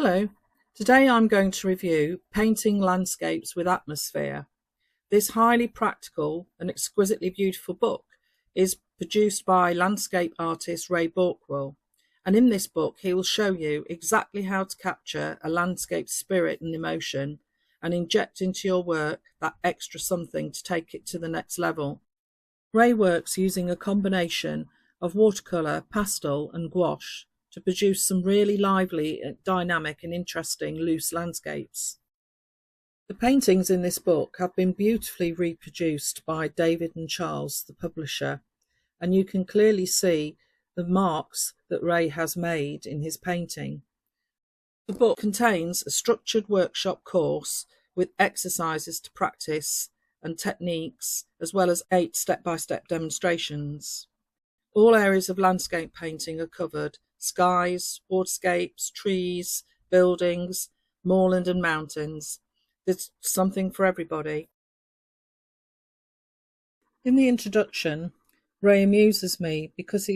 Hello, today I'm going to review Painting Landscapes with Atmosphere. This highly practical and exquisitely beautiful book is produced by landscape artist Ray Balkwill, and in this book he will show you exactly how to capture a landscape spirit and emotion and inject into your work that extra something to take it to the next level. Ray works using a combination of watercolour, pastel and gouache to produce some really lively, dynamic and interesting loose landscapes. The paintings in this book have been beautifully reproduced by David and Charles, the publisher, and you can clearly see the marks that Ray has made in his painting. The book contains a structured workshop course with exercises to practice and techniques, as well as 8 step-by-step demonstrations. All areas of landscape painting are covered: skies, waterscapes, trees, buildings, moorland and mountains. There's something for everybody. In the introduction, Ray amuses me because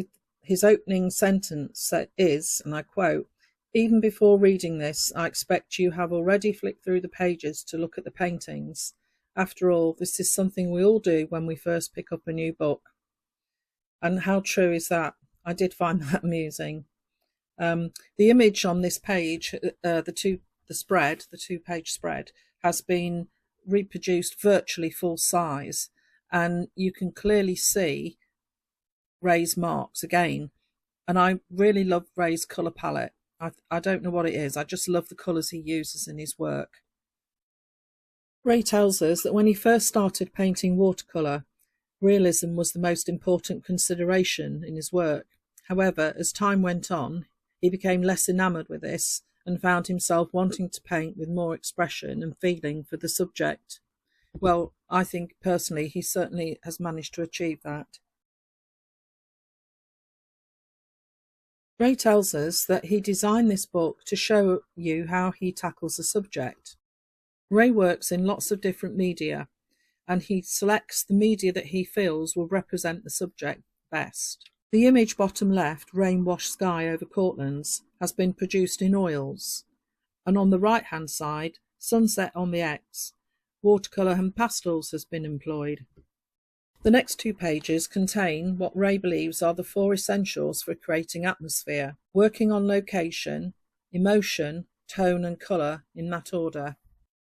his opening sentence is, and I quote, "Even before reading this, I expect you have already flicked through the pages to look at the paintings. After all, this is something we all do when we first pick up a new book." And how true is that? I did find that amusing. The image on this page, the two-page spread, has been reproduced virtually full size, and you can clearly see Ray's marks again. And I really love Ray's colour palette. I don't know what it is, I just love the colours he uses in his work. Ray tells us that when he first started painting watercolour, realism was the most important consideration in his work. However, as time went on, he became less enamoured with this and found himself wanting to paint with more expression and feeling for the subject. Well, I think personally he certainly has managed to achieve that. Ray tells us that he designed this book to show you how he tackles the subject. Ray works in lots of different media, and he selects the media that he feels will represent the subject best. The image bottom left, rain-washed sky over Cortlands, has been produced in oils, and on the right-hand side, sunset on the X, watercolour and pastels has been employed. The next 2 pages contain what Ray believes are the 4 essentials for creating atmosphere, working on location, emotion, tone and colour in that order.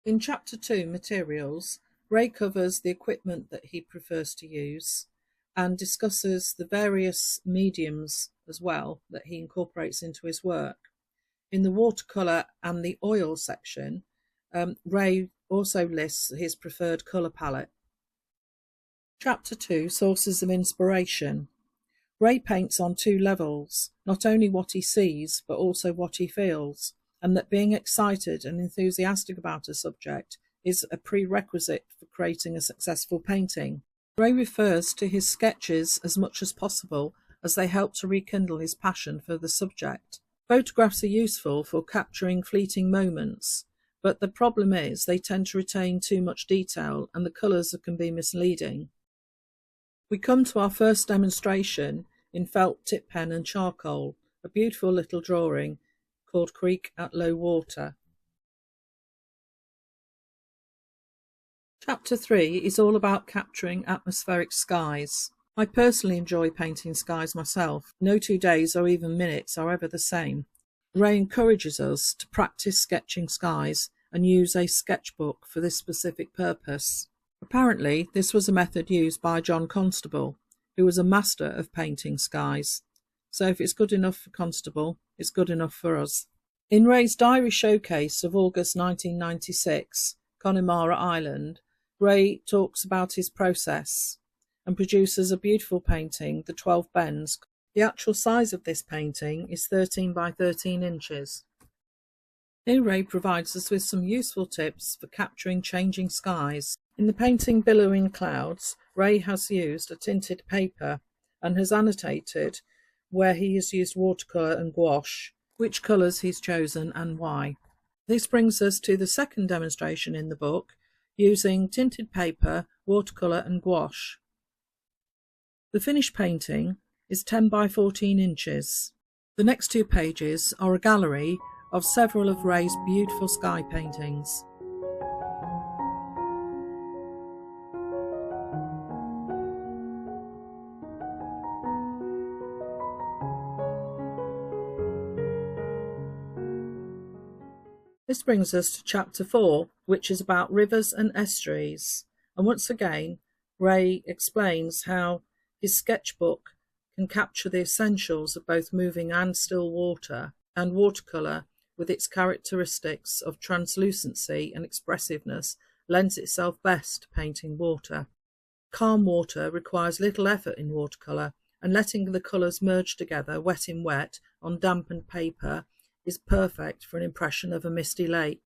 In Chapter 2, Materials, Ray covers the equipment that he prefers to use and discusses the various mediums as well that he incorporates into his work. In the watercolour and the oil section, Ray also lists his preferred colour palette. Chapter 2, Sources of Inspiration. Ray paints on 2 levels, not only what he sees but also what he feels, and that being excited and enthusiastic about a subject is a prerequisite for creating a successful painting. Ray refers to his sketches as much as possible as they help to rekindle his passion for the subject. Photographs are useful for capturing fleeting moments, but the problem is they tend to retain too much detail and the colours can be misleading. We come to our first demonstration in felt tip pen and charcoal, a beautiful little drawing called Creek at Low Water. Chapter 3 is all about capturing atmospheric skies. I personally enjoy painting skies myself. No 2 days or even minutes are ever the same. Ray encourages us to practice sketching skies and use a sketchbook for this specific purpose. Apparently, this was a method used by John Constable, who was a master of painting skies. So if it's good enough for Constable, it's good enough for us. In Ray's diary showcase of August 1996, Connemara Island, Ray talks about his process and produces a beautiful painting, The 12 Bends. The actual size of this painting is 13 by 13 inches. Here Ray provides us with some useful tips for capturing changing skies. In the painting Billowing Clouds, Ray has used a tinted paper and has annotated where he has used watercolour and gouache, which colours he's chosen and why. This brings us to the second demonstration in the book, using tinted paper, watercolour and gouache. The finished painting is 10 by 14 inches. The next 2 pages are a gallery of several of Ray's beautiful sky paintings. This brings us to chapter 4, which is about rivers and estuaries. And once again, Ray explains how his sketchbook can capture the essentials of both moving and still water, and watercolour, with its characteristics of translucency and expressiveness, lends itself best to painting water. Calm water requires little effort in watercolour, and letting the colours merge together, wet in wet, on dampened paper, is perfect for an impression of a misty lake.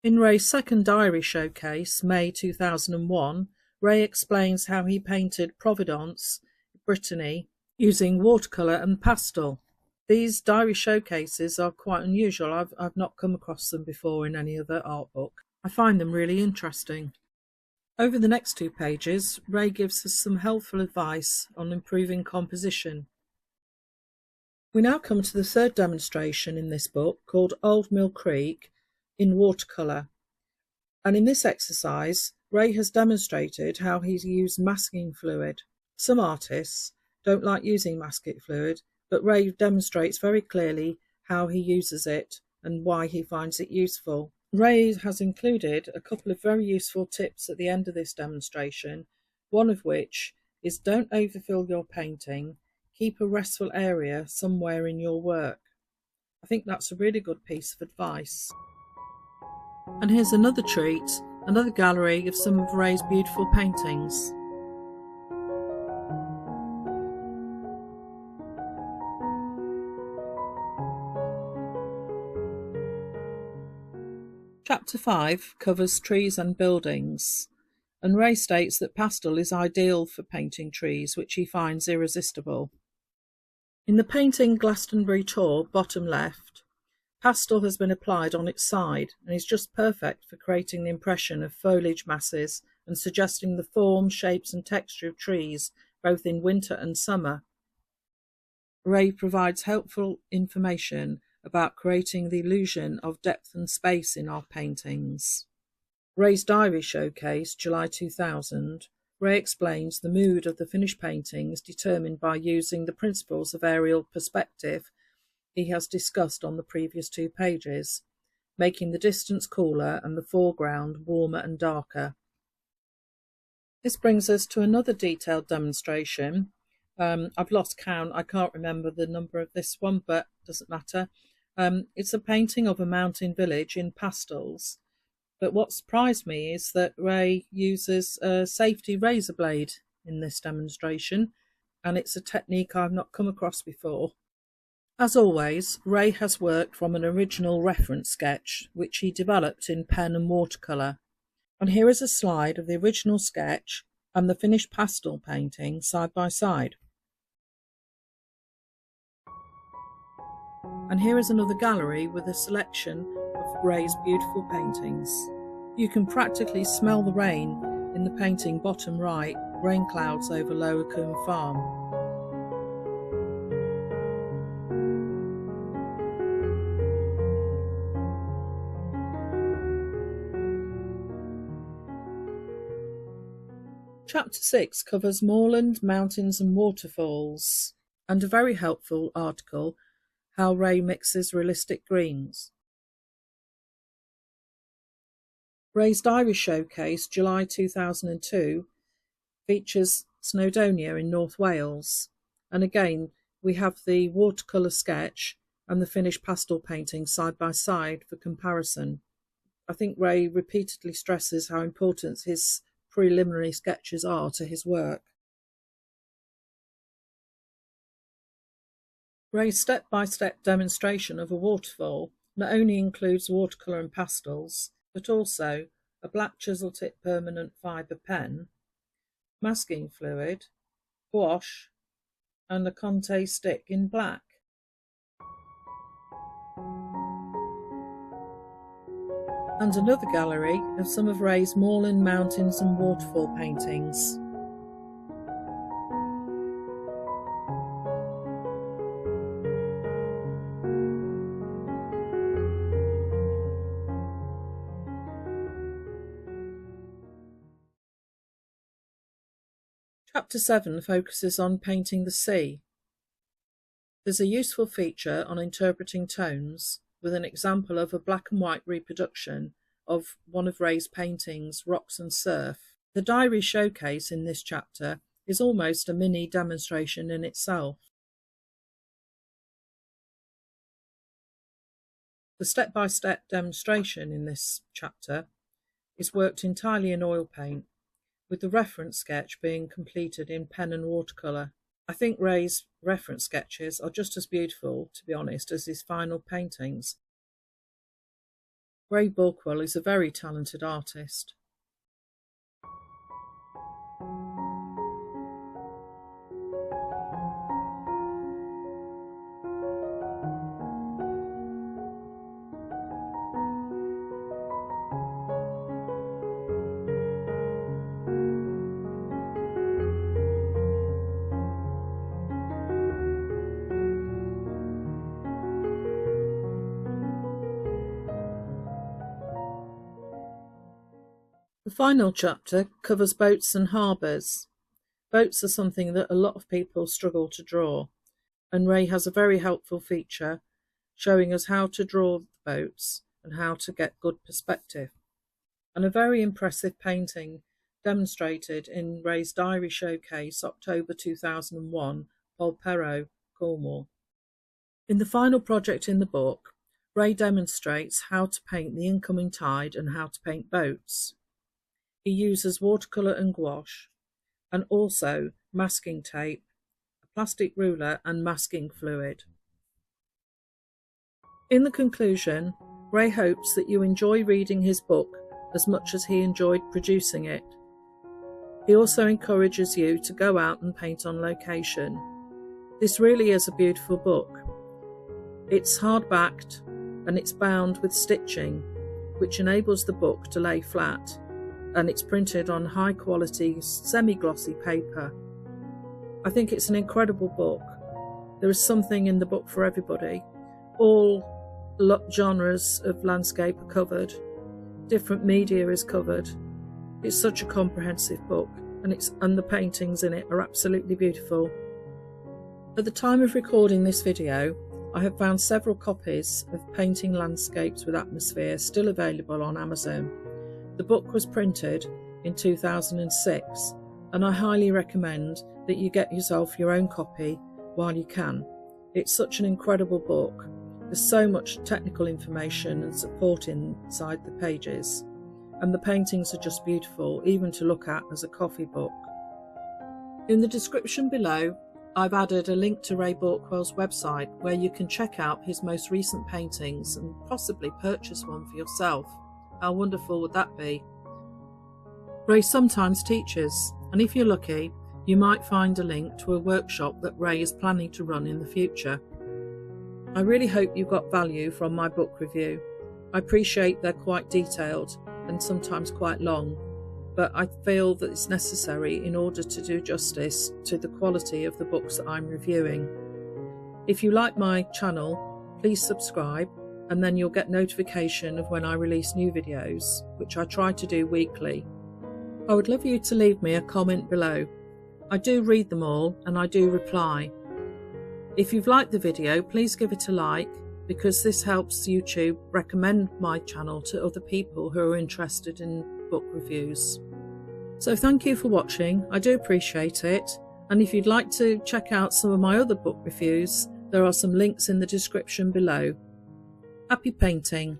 In Ray's second diary showcase, May 2001, Ray explains how he painted Providence, Brittany, using watercolour and pastel. These diary showcases are quite unusual. I've not come across them before in any other art book. I find them really interesting. Over the next 2 pages, Ray gives us some helpful advice on improving composition. We now come to the third demonstration in this book, called Old Mill Creek, in watercolour. And in this exercise, Ray has demonstrated how he's used masking fluid. Some artists don't like using masking fluid, but Ray demonstrates very clearly how he uses it and why he finds it useful. Ray has included a couple of very useful tips at the end of this demonstration, one of which is don't overfill your painting. Keep a restful area somewhere in your work. I think that's a really good piece of advice. And here's another treat, another gallery of some of Ray's beautiful paintings. Chapter 5 covers trees and buildings, and Ray states that pastel is ideal for painting trees, which he finds irresistible. In the painting Glastonbury Tor, bottom left, pastel has been applied on its side and is just perfect for creating the impression of foliage masses and suggesting the form, shapes and texture of trees both in winter and summer. Ray provides helpful information about creating the illusion of depth and space in our paintings. Ray's diary showcase, July 2000, Ray explains the mood of the finished painting is determined by using the principles of aerial perspective he has discussed on the previous 2 pages, making the distance cooler and the foreground warmer and darker. This brings us to another detailed demonstration. I've lost count, I can't remember the number of this one, but it doesn't matter. It's a painting of a mountain village in pastels. But what surprised me is that Ray uses a safety razor blade in this demonstration, and it's a technique I've not come across before. As always, Ray has worked from an original reference sketch, which he developed in pen and watercolour. And here is a slide of the original sketch and the finished pastel painting side by side. And here is another gallery with a selection of Ray's beautiful paintings. You can practically smell the rain in the painting bottom right, Rain Clouds over Lower Coombe Farm. Chapter 6 covers moorland, mountains and waterfalls, and a very helpful article, How Ray Mixes Realistic Greens. Ray's diary showcase, July 2002, features Snowdonia in North Wales, and again we have the watercolour sketch and the finished pastel painting side by side for comparison. I think Ray repeatedly stresses how important his preliminary sketches are to his work. Ray's step-by-step demonstration of a waterfall not only includes watercolour and pastels, but also a black chisel tip permanent fibre pen, masking fluid, gouache, and a Conte stick in black. And another gallery of some of Ray's moorland, mountains and waterfall paintings. Chapter 7 focuses on painting the sea. There's a useful feature on interpreting tones with an example of a black and white reproduction of one of Ray's paintings, Rocks and Surf. The diary showcase in this chapter is almost a mini demonstration in itself. The step-by-step demonstration in this chapter is worked entirely in oil paint, with the reference sketch being completed in pen and watercolour. I think Ray's reference sketches are just as beautiful, to be honest, as his final paintings. Ray Balkwill is a very talented artist. The final chapter covers boats and harbours. Boats are something that a lot of people struggle to draw, and Ray has a very helpful feature showing us how to draw the boats and how to get good perspective. And a very impressive painting demonstrated in Ray's diary showcase, October 2001, Polperro, Cornwall. In the final project in the book, Ray demonstrates how to paint the incoming tide and how to paint boats. He uses watercolour and gouache, and also masking tape, a plastic ruler and masking fluid. In the conclusion, Ray hopes that you enjoy reading his book as much as he enjoyed producing it. He also encourages you to go out and paint on location. This really is a beautiful book. It's hard-backed and it's bound with stitching, which enables the book to lay flat, and it's printed on high-quality, semi-glossy paper. I think it's an incredible book. There is something in the book for everybody. All genres of landscape are covered. Different media is covered. It's such a comprehensive book, and the paintings in it are absolutely beautiful. At the time of recording this video, I have found several copies of Painting Landscapes with Atmosphere still available on Amazon. The book was printed in 2006, and I highly recommend that you get yourself your own copy while you can. It's such an incredible book. There's so much technical information and support inside the pages, and the paintings are just beautiful, even to look at as a coffee book. In the description below, I've added a link to Ray Balkwill's website where you can check out his most recent paintings and possibly purchase one for yourself. How wonderful would that be? Ray sometimes teaches, and if you're lucky, you might find a link to a workshop that Ray is planning to run in the future. I really hope you got value from my book review. I appreciate they're quite detailed and sometimes quite long, but I feel that it's necessary in order to do justice to the quality of the books that I'm reviewing. If you like my channel, please subscribe, and then you'll get notification of when I release new videos, which I try to do weekly. I would love you to leave me a comment below. I do read them all and I do reply. If you've liked the video, please give it a like, because this helps YouTube recommend my channel to other people who are interested in book reviews. So thank you for watching, I do appreciate it, and if you'd like to check out some of my other book reviews, there are some links in the description below. Happy painting!